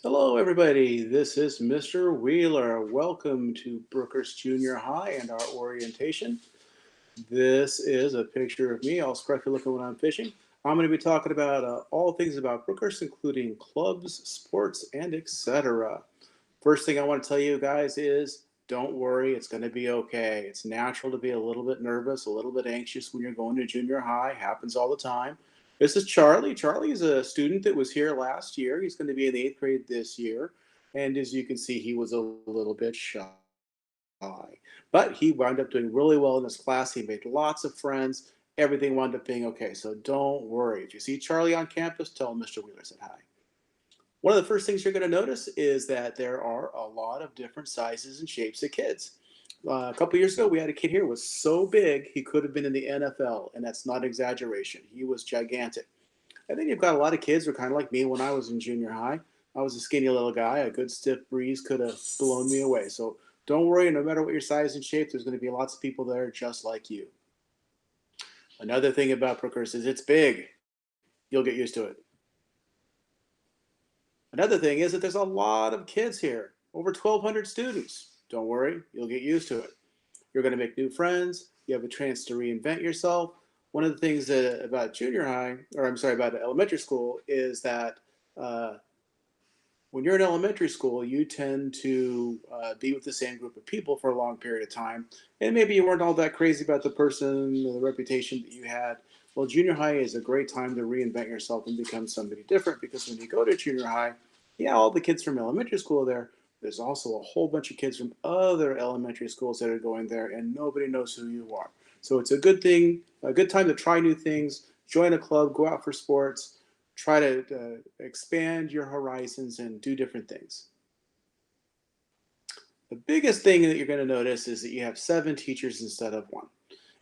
Hello, everybody. This is Mr. Wheeler. Welcome to Brookhurst Junior High and our orientation. This is a picture of me, all scruffy looking when I'm fishing. I'm going to be talking about all things about Brookhurst, including clubs, sports, and etc. First thing I want to tell you guys is don't worry, it's going to be okay. It's natural to be a little bit nervous, a little bit anxious when you're going to junior high. Happens all the time. This is Charlie. Charlie is a student that was here last year. He's going to be in the eighth grade this year. And as you can see, he was a little bit shy. But he wound up doing really well in his class. He made lots of friends. Everything wound up being okay. So don't worry. If you see Charlie on campus, tell him Mr. Wheeler said hi. One of the first things you're going to notice is that there are a lot of different sizes and shapes of kids. A couple years ago, we had a kid here who was so big he could have been in the NFL, and that's not exaggeration. He was gigantic. And then you've got a lot of kids who are kind of like me when I was in junior high. I was a skinny little guy. A good stiff breeze could have blown me away. So don't worry, no matter what your size and shape, there's going to be lots of people there just like you. Another thing about Brookhurst is it's big. You'll get used to it. Another thing is that there's a lot of kids here, over 1,200 students. Don't worry, you'll get used to it. You're going to make new friends. You have a chance to reinvent yourself. One of the things about junior high, or I'm sorry, about elementary school, is that uh, when you're in elementary school, you tend to be with the same group of people for a long period of time. And maybe you weren't all that crazy about the person or the reputation that you had. Well, junior high is a great time to reinvent yourself and become somebody different because when you go to junior high, yeah, all the kids from elementary school are there. There's also a whole bunch of kids from other elementary schools that are going there, and nobody knows who you are. So it's a good thing, a good time to try new things, join a club, go out for sports, try to expand your horizons and do different things. The biggest thing that you're going to notice is that you have 7 teachers instead of 1.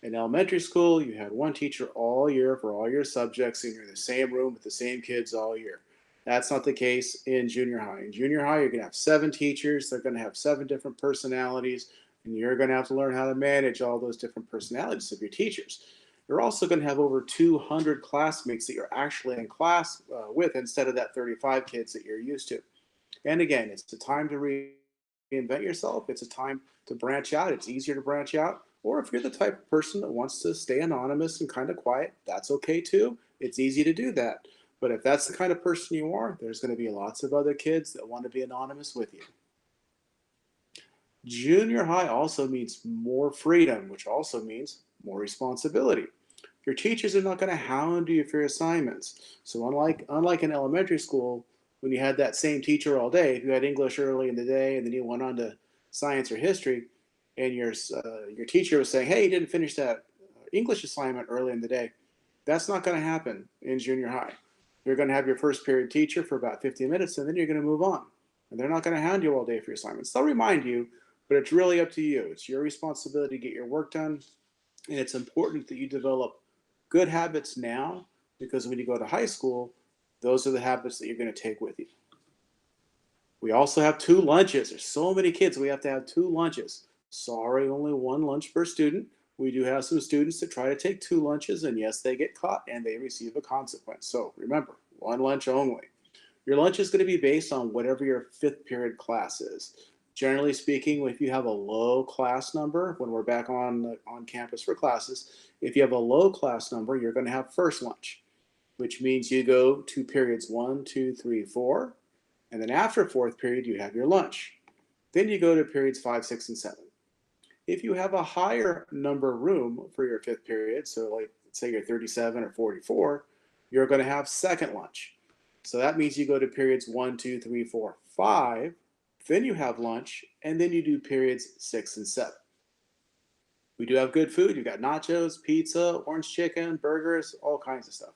In elementary school, you had 1 teacher all year for all your subjects, and you're in the same room with the same kids all year. That's not the case in junior high. In junior high, you're going to have 7 teachers. They're going to have 7 different personalities, and you're going to have to learn how to manage all those different personalities of your teachers. You're also going to have over 200 classmates that you're actually in class with instead of that 35 kids that you're used to. And again, it's a time to reinvent yourself. It's a time to branch out. It's easier to branch out. Or if you're the type of person that wants to stay anonymous and kind of quiet, that's okay too. It's easy to do that. But if that's the kind of person you are, there's going to be lots of other kids that want to be anonymous with you. Junior high also means more freedom, which also means more responsibility. Your teachers are not going to hound you for your assignments. So unlike in elementary school, when you had that same teacher all day, if you had English early in the day and then you went on to science or history, and your teacher was saying, "Hey, you didn't finish that English assignment early in the day," that's not going to happen in junior high. You're going to have your first period teacher for about 15 minutes, and then you're going to move on. And they're not going to hound you all day for your assignments. They'll remind you, but it's really up to you. It's your responsibility to get your work done, and it's important that you develop good habits now because when you go to high school, those are the habits that you're going to take with you. We also have 2 lunches. There's so many kids, we have to have 2 lunches. Sorry, only 1 lunch per student. We do have some students that try to take 2 lunches, and yes, they get caught and they receive a consequence. So remember, 1 lunch only. Your lunch is going to be based on whatever your fifth period class is. Generally speaking, if you have a low class number, when we're back on campus for classes, if you have a low class number, you're going to have first lunch, which means you go to periods 1, 2, 3, 4, and then after fourth period, you have your lunch. Then you go to periods 5, 6, and 7. If you have a higher number room for your fifth period, so like say you're 37 or 44, you're going to have second lunch. So that means you go to periods 1, 2, 3, 4, 5, then you have lunch, and then you do periods 6 and 7. We do have good food. You've got nachos, pizza, orange chicken, burgers, all kinds of stuff.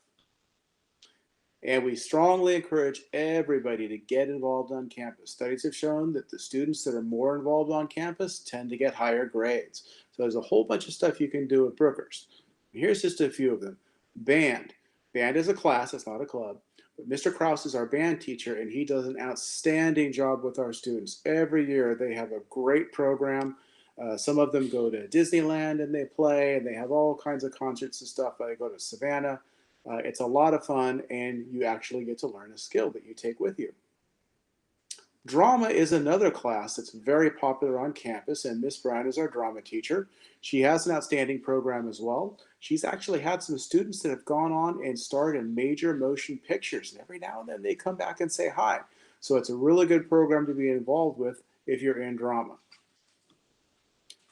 And we strongly encourage everybody to get involved on campus. Studies have shown that the students that are more involved on campus tend to get higher grades. So there's a whole bunch of stuff you can do at Brookhurst. Here's just a few of them. Band. Band is a class, it's not a club. But Mr. Kraus is our band teacher, and he does an outstanding job with our students. Every year they have a great program. Some of them go to Disneyland and they play, and they have all kinds of concerts and stuff. They go to Savannah. It's a lot of fun, and you actually get to learn a skill that you take with you. Drama is another class that's very popular on campus, and Miss Brown is our drama teacher. She has an outstanding program as well. She's actually had some students that have gone on and starred in major motion pictures, and every now and then they come back and say hi. So it's a really good program to be involved with if you're in drama.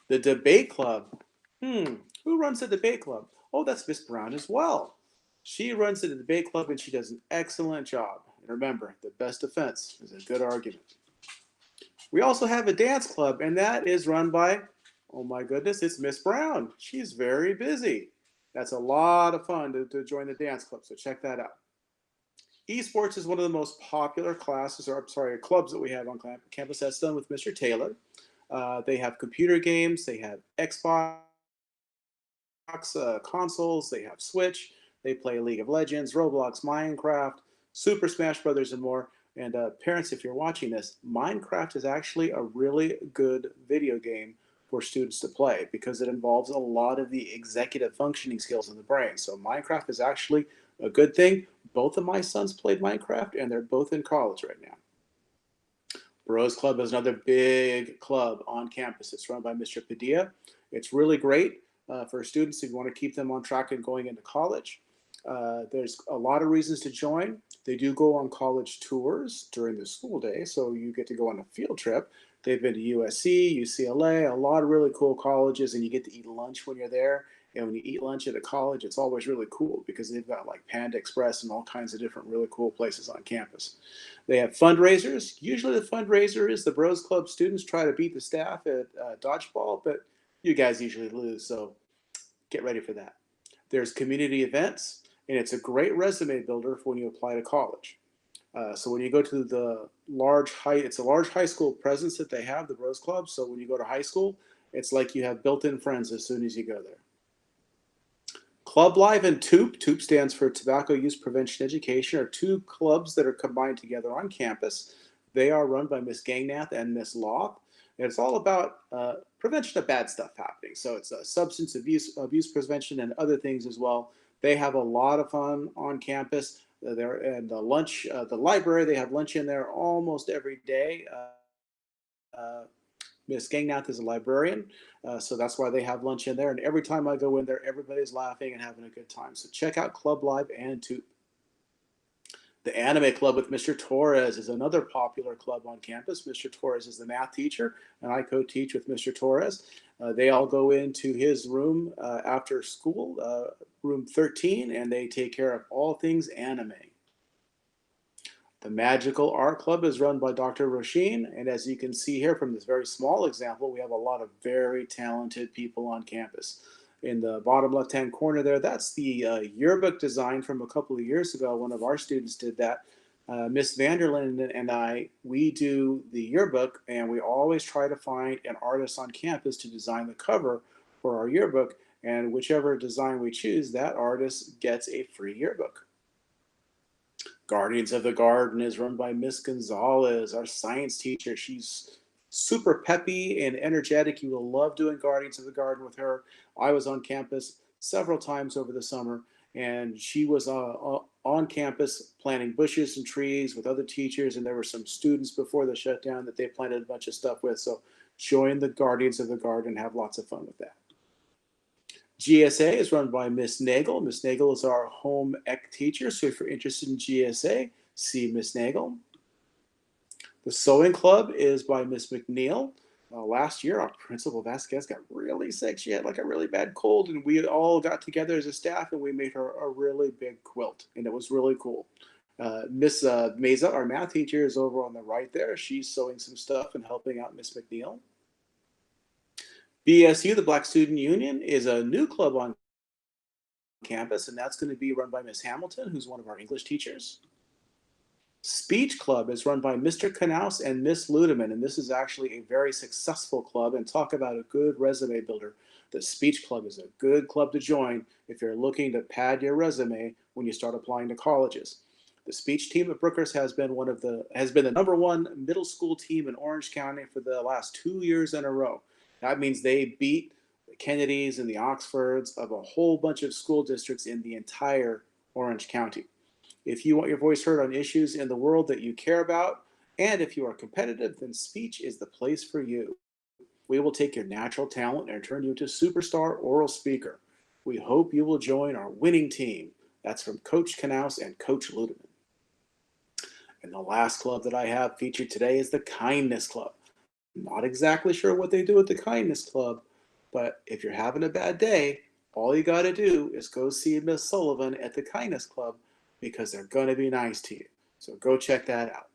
The debate club. Who runs the debate club? Oh, that's Miss Brown as well. She runs the debate club and she does an excellent job. And remember, the best defense is a good argument. We also have a dance club, and that is run by, oh my goodness, it's Miss Brown. She's very busy. That's a lot of fun to join the dance club, so check that out. Esports is one of the most popular classes, or I'm sorry, clubs that we have on campus. That's done with Mr. Taylor. They have computer games, they have Xbox consoles, they have Switch, they play League of Legends, Roblox, Minecraft, Super Smash Brothers, and more. And parents, if you're watching this, Minecraft is actually a really good video game for students to play because it involves a lot of the executive functioning skills in the brain. So Minecraft is actually a good thing. Both of my sons played Minecraft, and they're both in college right now. Bros Club is another big club on campus. It's run by Mr. Padilla. It's really great for students if you want to keep them on track and going into college. There's a lot of reasons to join. They do go on college tours during the school day, so you get to go on a field trip. They've been to USC, UCLA, a lot of really cool colleges, and you get to eat lunch when you're there. And when you eat lunch at a college, it's always really cool because they've got like Panda Express and all kinds of different really cool places on campus. They have fundraisers. Usually, the fundraiser is the Bros Club students try to beat the staff at dodgeball, but you guys usually lose, so get ready for that. There's community events, and it's a great resume builder for when you apply to college. So when you go to the it's a large high school presence that they have, the Bros Club. So when you go to high school, it's like you have built-in friends as soon as you go there. Club Live and TOOP, TOOP stands for Tobacco Use Prevention Education, are two clubs that are combined together on campus. They are run by Miss Gangnath and Miss Loth. And it's all about prevention of bad stuff happening. So it's substance abuse prevention, and other things as well. They have a lot of fun on campus. There and the library, they have lunch in there almost every day. Miss Gangnath is a librarian, so that's why they have lunch in there. And every time I go in there, everybody's laughing and having a good time. So check out Club Live and TOOP. The Anime Club with Mr. Torres is another popular club on campus. Mr. Torres is the math teacher, and I co-teach with Mr. Torres. They all go into his room after school, room 13, and they take care of all things anime. The Magical Art Club is run by Dr. Roshin, and as you can see here from this very small example, we have a lot of very talented people on campus. In the bottom left-hand corner there, that's the yearbook design from a couple of years ago. One of our students did that. Miss Vanderlyn and I, we do the yearbook, and we always try to find an artist on campus to design the cover for our yearbook, and whichever design we choose, that artist gets a free yearbook. Guardians of the Garden is run by Miss Gonzalez, our science teacher. She's super peppy and energetic. You will love doing Guardians of the Garden with her. I was on campus several times over the summer, and she was on campus planting bushes and trees with other teachers, and there were some students before the shutdown that they planted a bunch of stuff with. So join the Guardians of the Garden and have lots of fun with that. GSA is run by Miss Nagel. Miss Nagel is our home ec teacher, so if you're interested in GSA, see Miss Nagel. The Sewing Club is by Miss McNeil. Last year, our principal Vasquez got really sick. She had like a really bad cold, and we all got together as a staff, and we made her a really big quilt, and it was really cool. Miss Meza, our math teacher, is over on the right there. She's sewing some stuff and helping out Miss McNeil. BSU, the Black Student Union, is a new club on campus, and that's going to be run by Miss Hamilton, who's one of our English teachers. Speech Club is run by Mr. Knaus and Miss Ludeman, and this is actually a very successful club. And talk about a good resume builder. The Speech Club is a good club to join if you're looking to pad your resume when you start applying to colleges. The speech team at Brookhurst has been the number one middle school team in Orange County for the last 2 years in a row. That means they beat the Kennedys and the Oxfords of a whole bunch of school districts in the entire Orange County. If you want your voice heard on issues in the world that you care about And if you are competitive, then speech is the place for you. We will take your natural talent and turn you into a superstar oral speaker. We hope you will join our winning team. That's from Coach Knaus and Coach Ludeman. And the last club that I have featured today is the Kindness Club. Not exactly sure what they do at the Kindness Club, but if you're having a bad day, all you got to do is go see Miss Sullivan at the Kindness Club because they're going to be nice to you. So go check that out.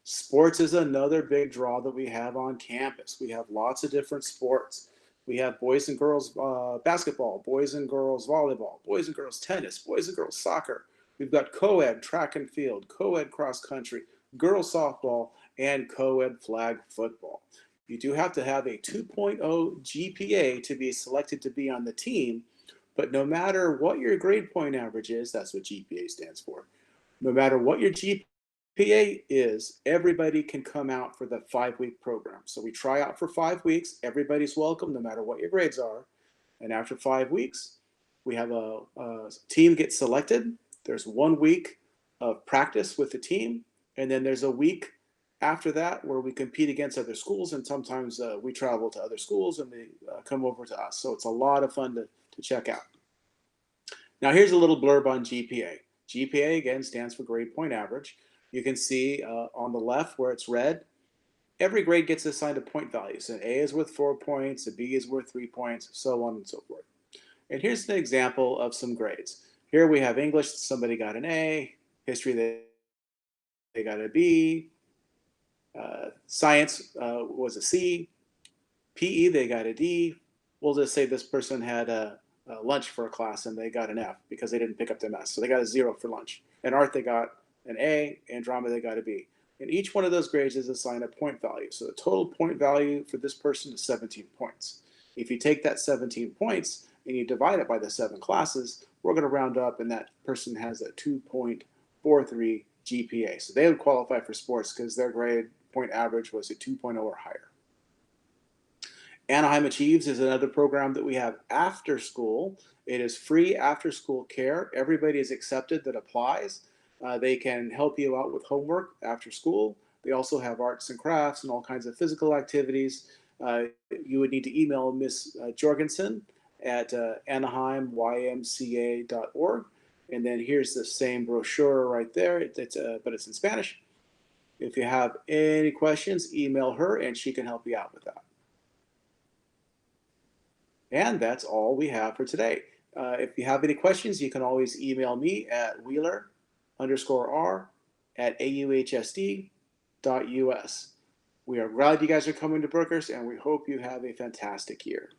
Sports is another big draw that we have on campus. We have lots of different sports. We have boys and girls basketball, boys and girls volleyball, boys and girls tennis, boys and girls soccer. We've got co-ed track and field, co-ed cross country, girls softball, and co-ed flag football. You do have to have a 2.0 GPA to be selected to be on the team, but no matter what your grade point average is, that's what GPA stands for. No matter what your GPA is, everybody can come out for the 5-week program. So we try out for 5 weeks. Everybody's welcome, no matter what your grades are. And after 5 weeks, we have a team get selected. There's 1 week of practice with the team, and then there's a week after that where we compete against other schools, and sometimes we travel to other schools and they come over to us. So it's a lot of fun to check out. Now here's a little blurb on GPA. GPA, again, stands for grade point average. You can see on the left where it's red, every grade gets assigned a point value. So an A is worth 4 points, a B is worth 3 points, so on and so forth. And here's an example of some grades. Here we have English, somebody got an A, history, they got a B, science was a C, PE, they got a D. We'll just say this person had a lunch for a class and they got an F because they didn't pick up their mess. So they got a 0 for lunch. In art, they got an A, and drama, they got a B. And each one of those grades is assigned a point value. So the total point value for this person is 17 points. If you take that 17 points and you divide it by the 7 classes, we're going to round up, and that person has a 2.43 GPA. So they would qualify for sports because their grade point average was a 2.0 or higher. Anaheim Achieves is another program that we have after school. It is free after school care. Everybody is accepted that applies. They can help you out with homework after school. They also have arts and crafts and all kinds of physical activities. You would need to email Miss Jorgensen at anaheimymca.org. And then here's the same brochure right there, but it's in Spanish. If you have any questions, email her and she can help you out with that. And that's all we have for today. If you have any questions, you can always email me at wheeler_r@auhsd.us. We are glad you guys are coming to Brookhurst, and we hope you have a fantastic year.